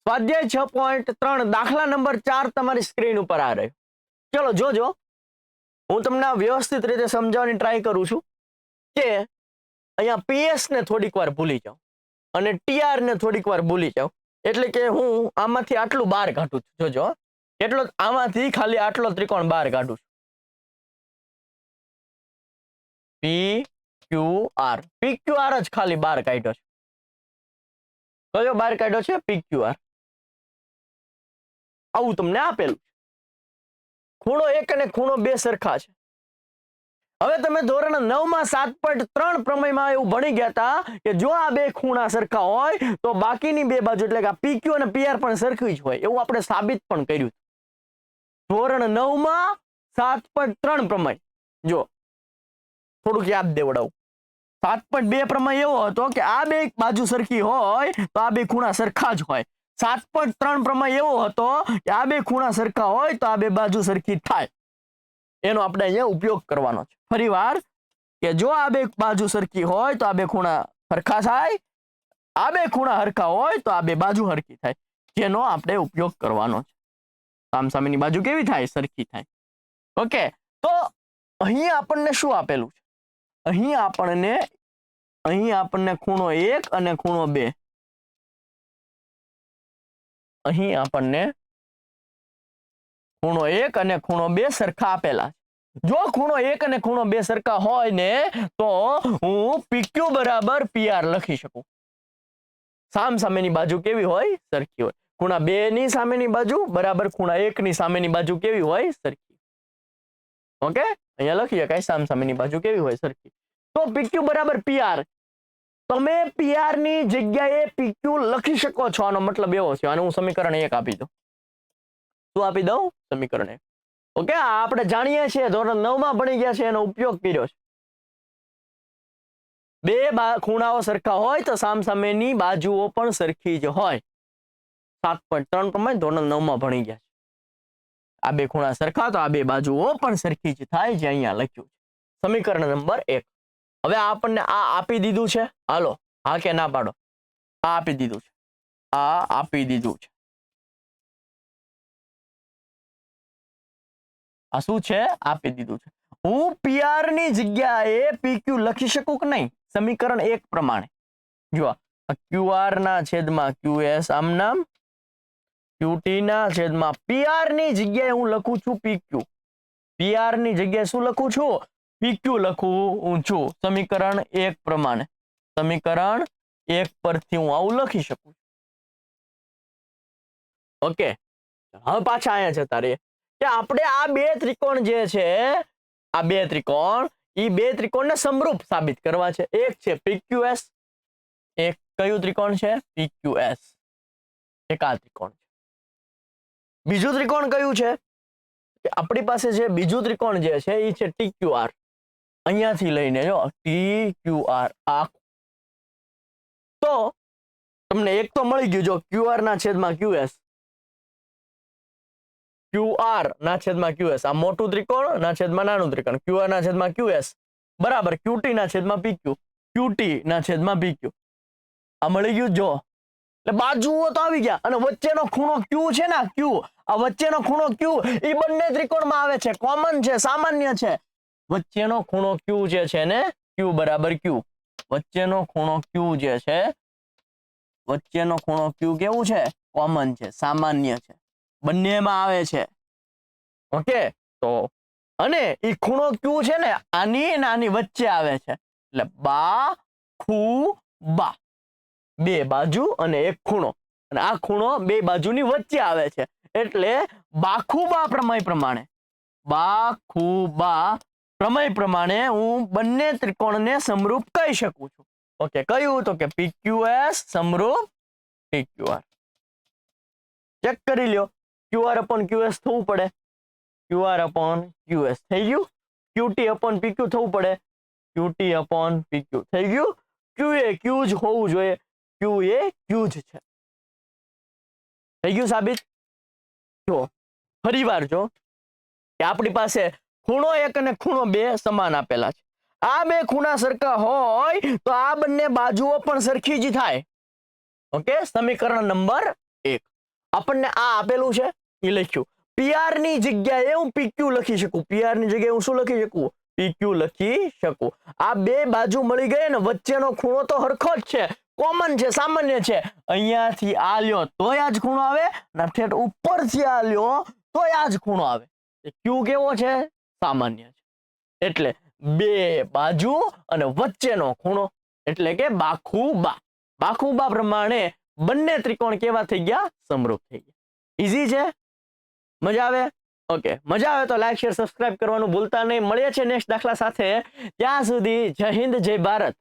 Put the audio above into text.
સ્વાધ્યાય 6.3 દાખલા નંબર 4 તમારી સ્ક્રીન ઉપર આ રહ્યો. ચલો જોજો, હું તમને વ્યવસ્થિત રીતે સમજાવવાની ટ્રાય કરું છું કે અહીંયા પીએસ ને થોડીક વાર ભૂલી જાઓ અને ટીઆર ને થોડીક વાર ભૂલી જાઓ. એટલે કે હું આમાંથી આટલું બહાર કાઢું છું. જોજો એટલો આમાંથી ખાલી આટલો ત્રિકોણ બહાર કાઢું છું. પી ક્યુ આર, પી ક્યુ આર જ ખાલી બહાર કાઢ્યો છે. કયો બહાર કાઢ્યો છે? પી ક્યુ આર. આવું તમને આપેલું છે. ખૂણો 1 અને ખૂણો 2 સરખા છે. હવે તમે ધોરણ 9 માં 7.3 પ્રમેયમાં એવું ભણી ગયા હતા કે જો આ બે ખૂણા સરખા હોય તો બાકીની બે બાજુ એટલે કે PQ અને PR પણ સરખી જ હોય, એવું આપણે સાબિત પણ કર્યું. ધોરણ 9 માં 7.3 પ્રમેય જો થોડુંક યાદ દેવડાવું. 7.2 પ્રમેય એવો હતો કે આ બે બાજુ સરખી હોય તો આ બે ખૂણા સરખા જ હોય. 7.3 પ્રમેય એવો હતો કે આ બે ખૂણા સરખા હોય તો આ બે બાજુ સરખી થાય. એનો આપણે અહીંયા ઉપયોગ કરવાનો છે. ફરીવાર કે જો આ બે બાજુ સરખી હોય તો આ બે ખૂણા સરખા થાય, આ બે ખૂણા સરખા હોય તો આ બે બાજુ સરખી થાય, જેનો આપણે ઉપયોગ કરવાનો છે. સામસામેની બાજુ કેવી થાય? સરખી થાય. ઓકે, તો અહીં આપણને શું આપેલું છે? અહીં આપણને ખૂણો 1 અને ખૂણો 2, અહીં આપણને ખૂણો 1 અને ખૂણો 2 સરખા આપેલા છે. જો ખૂણો 1 અને ખૂણો 2 સરખા હોય ને તો હું PQ બરાબર PR લખી શકું. સામસામેની બાજુ કેવી હોય? સરખી હોય. ખૂણા 2 ની સામેની બાજુ બરાબર ખૂણા 1 ની સામેની બાજુ કેવી હોય? સરખી. ઓકે, અહીંયા લખી શકાય સામસામેની બાજુ કેવી હોય? સરખી. તો PQ બરાબર PR. તમે PR ની જગ્યાએ PQ લખી શકો છો. આનો મતલબ એવો છે. આને હું સમીકરણ 1 આપી દઉં. શું આપી દઉં? સમીકરણ 1. ઓકે, આપણે જાણીએ છીએ, ધોરણ 9 માં ભણી ગયા છે, એનો ઉપયોગ કર્યો છે. બે ખૂણાઓ સરખા હોય તો સામસામેની બાજુઓ પણ સરખી જ હોય. 7.3 પ્રમાણે ધોરણ 9 માં ભણી ગયા છે. આ બે ખૂણા સરખા તો આ બે બાજુઓ પણ સરખી જ થાય, જે અહીંયા લખ્યું છે. સમીકરણ નંબર 1. હવે આપણને આ આપી દીધું છે. હાલો, હા કે ના પાડો? આ આપી દીધું છે. આ આપી દીધું છે. આ શું છે? આપી દીધું છે. હું PR ની જગ્યાએ PQ લખી શકું કે નહીં? સમીકરણ 1 પ્રમાણે જો QR ના છેદમાં QS, આમ નામ QT ના છેદમાં PR ની જગ્યાએ હું લખું છું PQ. PR ની જગ્યાએ શું લખું છું? PQ લખું છું. સમીકરણ 1 પ્રમાણે. સમીકરણ 1 પરથી હું આવું લખી શકું. ઓકે, હવે પાછા અહીંયા જતા રહીએ કે આપણે આ બે ત્રિકોણ જે છે, આ બે ત્રિકોણ, એ બે ત્રિકોણને સમરૂપ સાબિત કરવા છે. એક છે PQS, એક કયું ત્રિકોણ છે? PQS. એક આ ત્રિકોણ છે. બીજું ત્રિકોણ કયું છે? કે આપણી પાસે જે બીજું ત્રિકોણ જે છે એ છે TQR. અહીંયાથી લઈને જો TQR આ. તો તમને એક તો મળી ગયું. જો QR ના છેદમાં QS, QR ના છેદમાં QS, આ મોટું ત્રિકોણ ના છેદમાં નાનું ત્રિકોણ, QR ના છેદમાં QS બરાબર QT ના છેદમાં PQ, QT ના છેદમાં PQ. આ મળી ગયું. જો એટલે બાજુઓ તો આવી ગયા અને વચ્ચેનો ખૂણો Q છે ને, Q, આ વચ્ચેનો ખૂણો Q એ બંને ત્રિકોણમાં આવે છે, કોમન છે, સામાન્ય છે. વચ્ચેનો ખૂણો Q જે છે ને, Q બરાબર Q. વચ્ચેનો ખૂણો Q જે છે, વચ્ચેનો ખૂણો Q કેવું છે? કોમન છે, સામાન્ય છે, બંનેમાં આવે છે. ઓકે, તો અને એ ખૂણો Q છે ને આની અને આની વચ્ચે આવે છે, એટલે બા ખુ બા, બે બાજુ અને એક ખૂણો, અને આ ખૂણો બે બાજુની વચ્ચે આવે છે, એટલે બાખુબા પ્રમેય પ્રમાણે, બાખુબા પ્રમેય પ્રમાણે હું બંને ત્રિકોણને સમરૂપ કહી શકું છું. ઓકે, કયું? તો કે PQS સમરૂપ PQR. ચેક કરી લ્યો. QR upon QS થવું પડે, QR upon QS થઈ ગયું. QT upon PQ થવું પડે, QT upon PQ થઈ ગયું. Q એ Q જ હોવું જોઈએ, Q એ Q જ છે. થઈ ગયું સાબિત. જો ફરીવાર જો કે આપણી પાસે ખૂણો 1 અને ખૂણો 2 સમાન આપેલા છે. આ બે ખૂણા સરખા હોય તો આ બંને બાજુઓ પણ સરખી જ થાય. ઓકે, સમીકરણ નંબર 1. આપણને આ આપેલું છે એ લખ્યું. પીઆર ની જગ્યાએ હું પીક્યુ લખી શકું. પીઆર ની જગ્યાએ હું શું લખી શકું? પીક્યુ લખી શકું. આ બે બાજુ મળી ગઈ ને વચ્ચેનો ખૂણો તો હરખો જ છે, કોમન છે, સામાન્ય છે. અહીંયાથી આ લ્યો તોય આ જ ખૂણો આવે, અને ઠેઠ ઉપરથી આ લ્યો તોય આ જ ખૂણો આવે. ક્યુ કેવો છે? સામાન્ય છે. એટલે બે બાજુ અને વચ્ચેનો ખૂણો એટલે કે બાખુબા. બાખુબા પ્રમાણે બંને ત્રિકોણ કેવા થઈ ગયા? સમરૂપ થઈ ગયા. ઈઝી છે? મજા આવે? ઓકે, મજા આવે તો લાઈક શેર સબસ્ક્રાઇબ કરવાનું ભૂલતા નહીં. મળીએ છીએ નેક્સ્ટ દાખલા સાથે. ત્યાં સુધી જય હિન્દ, જય ભારત.